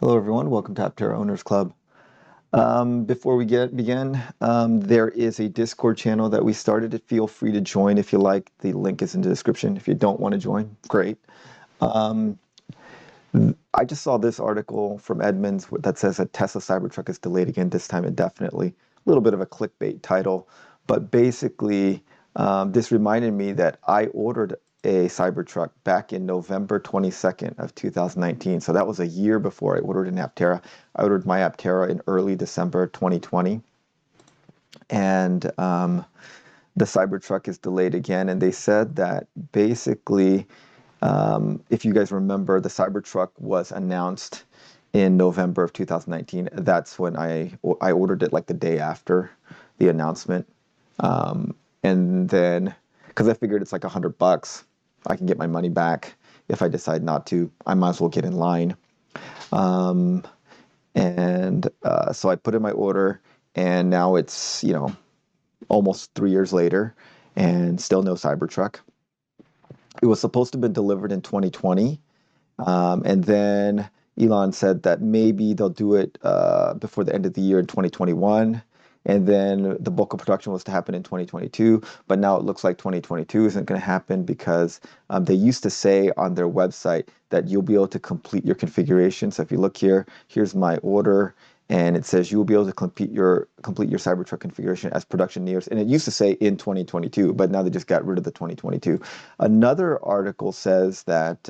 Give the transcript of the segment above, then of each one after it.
Hello, everyone. Welcome to Aptera Owners Club. Before we begin, there is a Discord channel that we started. Feel free to join if you like. The link is in the description. If you don't want to join, great. Um, I just saw this article from Edmunds that says that Tesla Cybertruck is delayed again, this time indefinitely. A little bit of a clickbait title, but basically, this reminded me that I ordered a Cybertruck back in November 22nd of 2019. So that was a year before I ordered an Aptera. I ordered my Aptera in early December 2020. And the Cybertruck is delayed again. And they said that basically, if you guys remember, the Cybertruck was announced in November of 2019. That's when I ordered it like the day after the announcement. And then, because I figured it's like $100, I can get my money back. If I decide not to, I might as well get in line. So I put in my order, and now it's, almost 3 years later, and still no Cybertruck. It was supposed to have been delivered in 2020, and then Elon said that maybe they'll do it before the end of the year in 2021. And then the bulk of production was to happen in 2022, but now it looks like 2022 isn't going to happen because they used to say on their website that you'll be able to complete your configuration. So if you look here, here's my order, and it says you will be able to complete your Cybertruck configuration as production nears. And it used to say in 2022, but now they just got rid of the 2022. Another article says that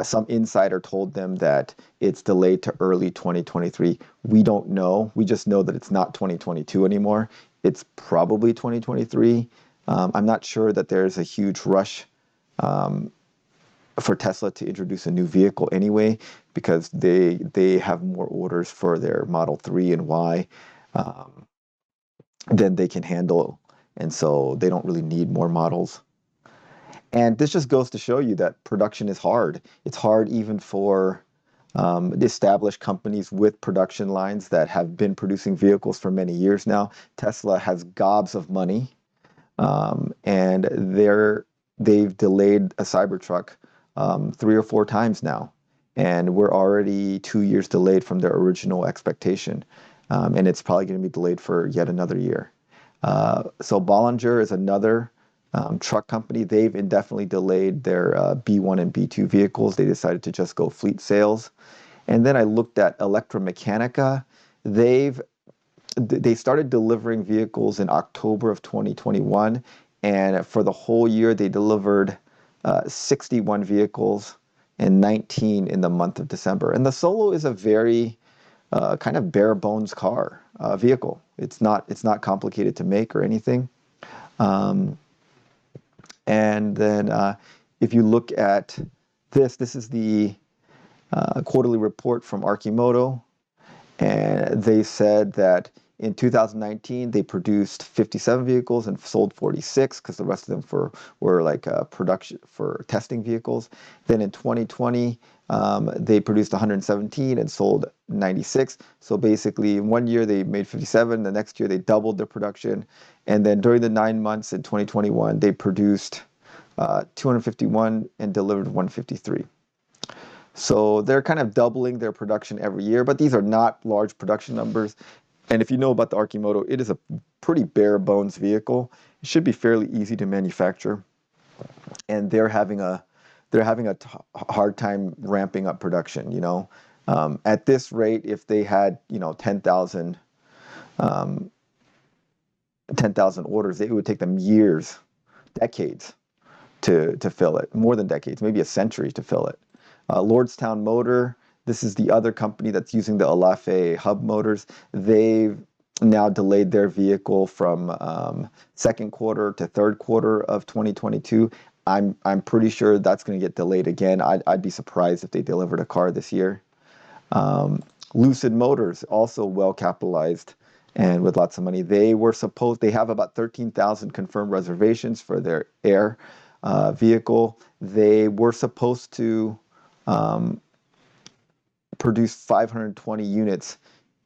some insider told them that it's delayed to early 2023. We don't know. We just know that it's not 2022 anymore. It's probably 2023. I'm not sure that there's a huge rush for Tesla to introduce a new vehicle anyway, because they have more orders for their Model 3 and Y than they can handle. And so they don't really need more models. And this just goes to show you that production is hard. It's hard even for established companies with production lines that have been producing vehicles for many years now. Tesla has gobs of money, and they've delayed a Cybertruck 3 or 4 times now. And we're already 2 years delayed from their original expectation. And it's probably going to be delayed for yet another year. So Bollinger is another truck company. They've indefinitely delayed their B1 and B2 vehicles. They decided to just go fleet sales. And then I looked at Electromechanica. They started delivering vehicles in October of 2021, and for the whole year they delivered 61 vehicles and 19 in the month of December. And the Solo is a very kind of bare bones vehicle. It's not complicated to make or anything. And then if you look at this is the quarterly report from Archimoto, and they said that in 2019 they produced 57 vehicles and sold 46, because the rest of them were like production for testing vehicles. Then in 2020 they produced 117 and sold 96. So basically in 1 year they made 57, the next year they doubled their production. And then during the 9 months in 2021 they produced 251 and delivered 153. So they're kind of doubling their production every year, but these are not large production numbers. And if you know about the Archimoto, it is a pretty bare bones vehicle. It should be fairly easy to manufacture, and they're having a hard time ramping up production. At this rate, if they had 10,000 orders, it would take them years, decades to fill it. More than decades, maybe a century to fill it. Lordstown Motor, this is the other company that's using the Alafe hub motors. They've now delayed their vehicle from second quarter to third quarter of 2022. I'm pretty sure that's going to get delayed again. I'd be surprised if they delivered a car this year. Lucid Motors, also well capitalized and with lots of money. They have about 13,000 confirmed reservations for their Air vehicle. They were supposed to produce 520 units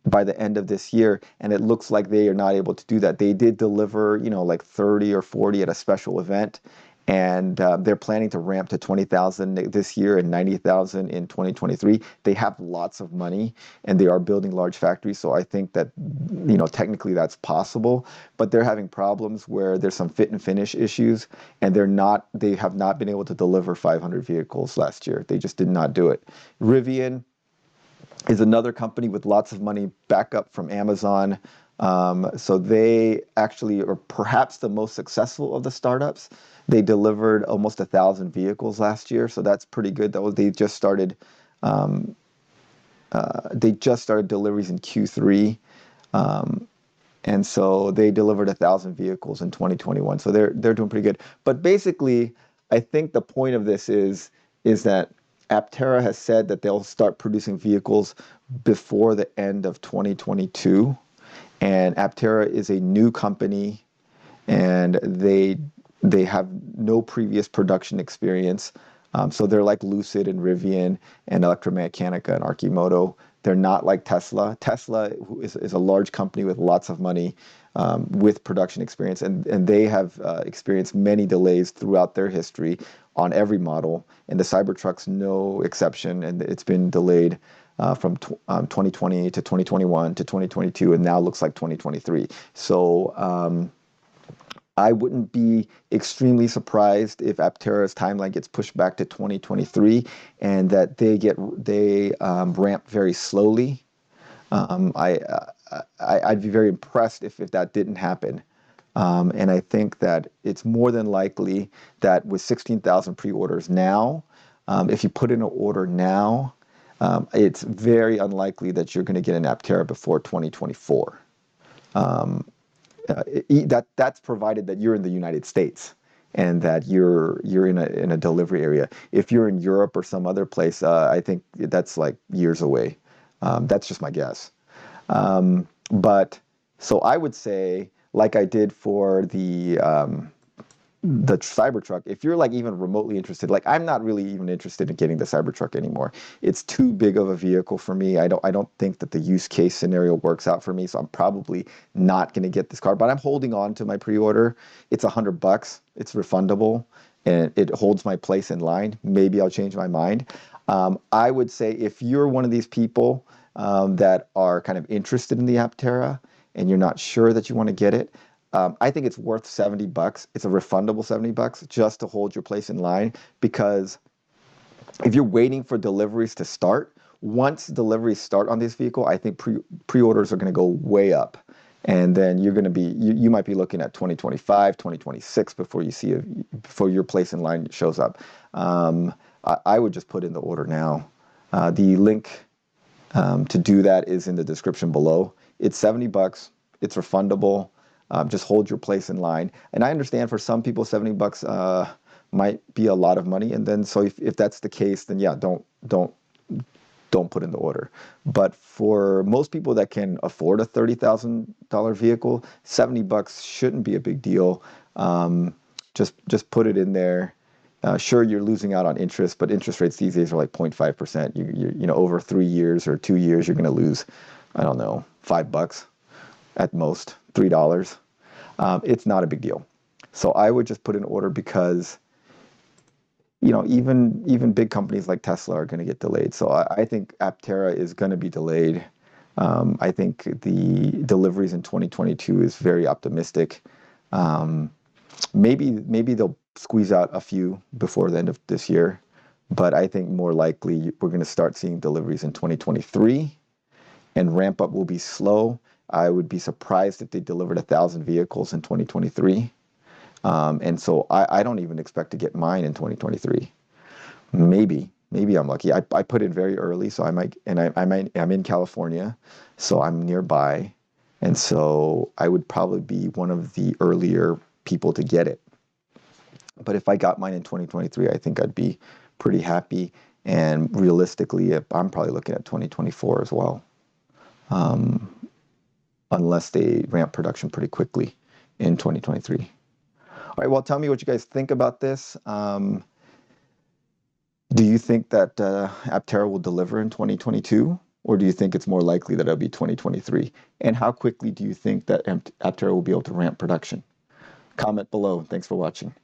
by the end of this year, and it looks like they are not able to do that. They did deliver, like 30 or 40 at a special event, and they're planning to ramp to 20,000 this year and 90,000 in 2023. They have lots of money, and they are building large factories. So I think that, technically that's possible, but they're having problems where there's some fit and finish issues, and they have not been able to deliver 500 vehicles last year. They just did not do it. Rivian is another company with lots of money back up from Amazon. So they actually are perhaps the most successful of the startups. They delivered almost 1,000 vehicles last year, so that's pretty good. They just started deliveries in Q3, and so they delivered 1,000 vehicles in 2021. So they're doing pretty good. But basically, I think the point of this is that Aptera has said that they'll start producing vehicles before the end of 2022. And Aptera is a new company, and they have no previous production experience. So they're like Lucid and Rivian and Electromechanica and Arcimoto. They're not like Tesla. Tesla is a large company with lots of money, with production experience, and they have experienced many delays throughout their history on every model, and the Cybertruck's no exception, and it's been delayed from 2020 to 2021 to 2022, and now looks like 2023. So I wouldn't be extremely surprised if Aptera's timeline gets pushed back to 2023, and that they ramp very slowly. I'd be very impressed if that didn't happen. And I think that it's more than likely that with 16,000 pre-orders now, if you put in an order now, it's very unlikely that you're going to get an Aptera before 2024. That's provided that you're in the United States and that you're in a delivery area. If you're in Europe or some other place, I think that's like years away. That's just my guess. But so I would say, like I did for the Cybertruck, if you're like even remotely interested, like I'm not really even interested in getting the Cybertruck anymore. It's too big of a vehicle for me. I don't think that the use case scenario works out for me, so I'm probably not going to get this car. But I'm holding on to my pre-order. It's $100. It's refundable, and it holds my place in line. Maybe I'll change my mind. I would say if you're one of these people that are kind of interested in the Aptera and you're not sure that you want to get it, I think it's worth $70. It's a refundable $70 just to hold your place in line, because if you're waiting for deliveries to start, once deliveries start on this vehicle, I think pre-orders are going to go way up. And then you're going to be, you might be looking at 2025, 2026 before you see before your place in line shows up. I would just put in the order now. The link to do that is in the description below. It's $70. It's refundable. Just hold your place in line. And I understand for some people, $70 might be a lot of money. And then, so if that's the case, then yeah, don't put in the order. But for most people that can afford a $30,000 vehicle, $70 shouldn't be a big deal. Just put it in there. Sure, you're losing out on interest, but interest rates these days are like 0.5%. You know, over 3 years or 2 years, you're going to lose, I don't know, $5 at most, $3. It's not a big deal. So I would just put in order, because you know, even big companies like Tesla are going to get delayed. So I think Aptera is going to be delayed. I think the deliveries in 2022 is very optimistic. Maybe they'll squeeze out a few before the end of this year, but I think more likely we're going to start seeing deliveries in 2023, and ramp up will be slow. I would be surprised if they delivered 1,000 vehicles in 2023. And so I don't even expect to get mine in 2023. Maybe I'm lucky. I put in very early, so I might, and I'm in California, so I'm nearby. And so I would probably be one of the earlier people to get it. But if I got mine in 2023, I think I'd be pretty happy. And realistically, I'm probably looking at 2024 as well. Unless they ramp production pretty quickly in 2023. All right, well, tell me what you guys think about this. Do you think that Aptera will deliver in 2022? Or do you think it's more likely that it'll be 2023? And how quickly do you think that Aptera will be able to ramp production? Comment below. Thanks for watching.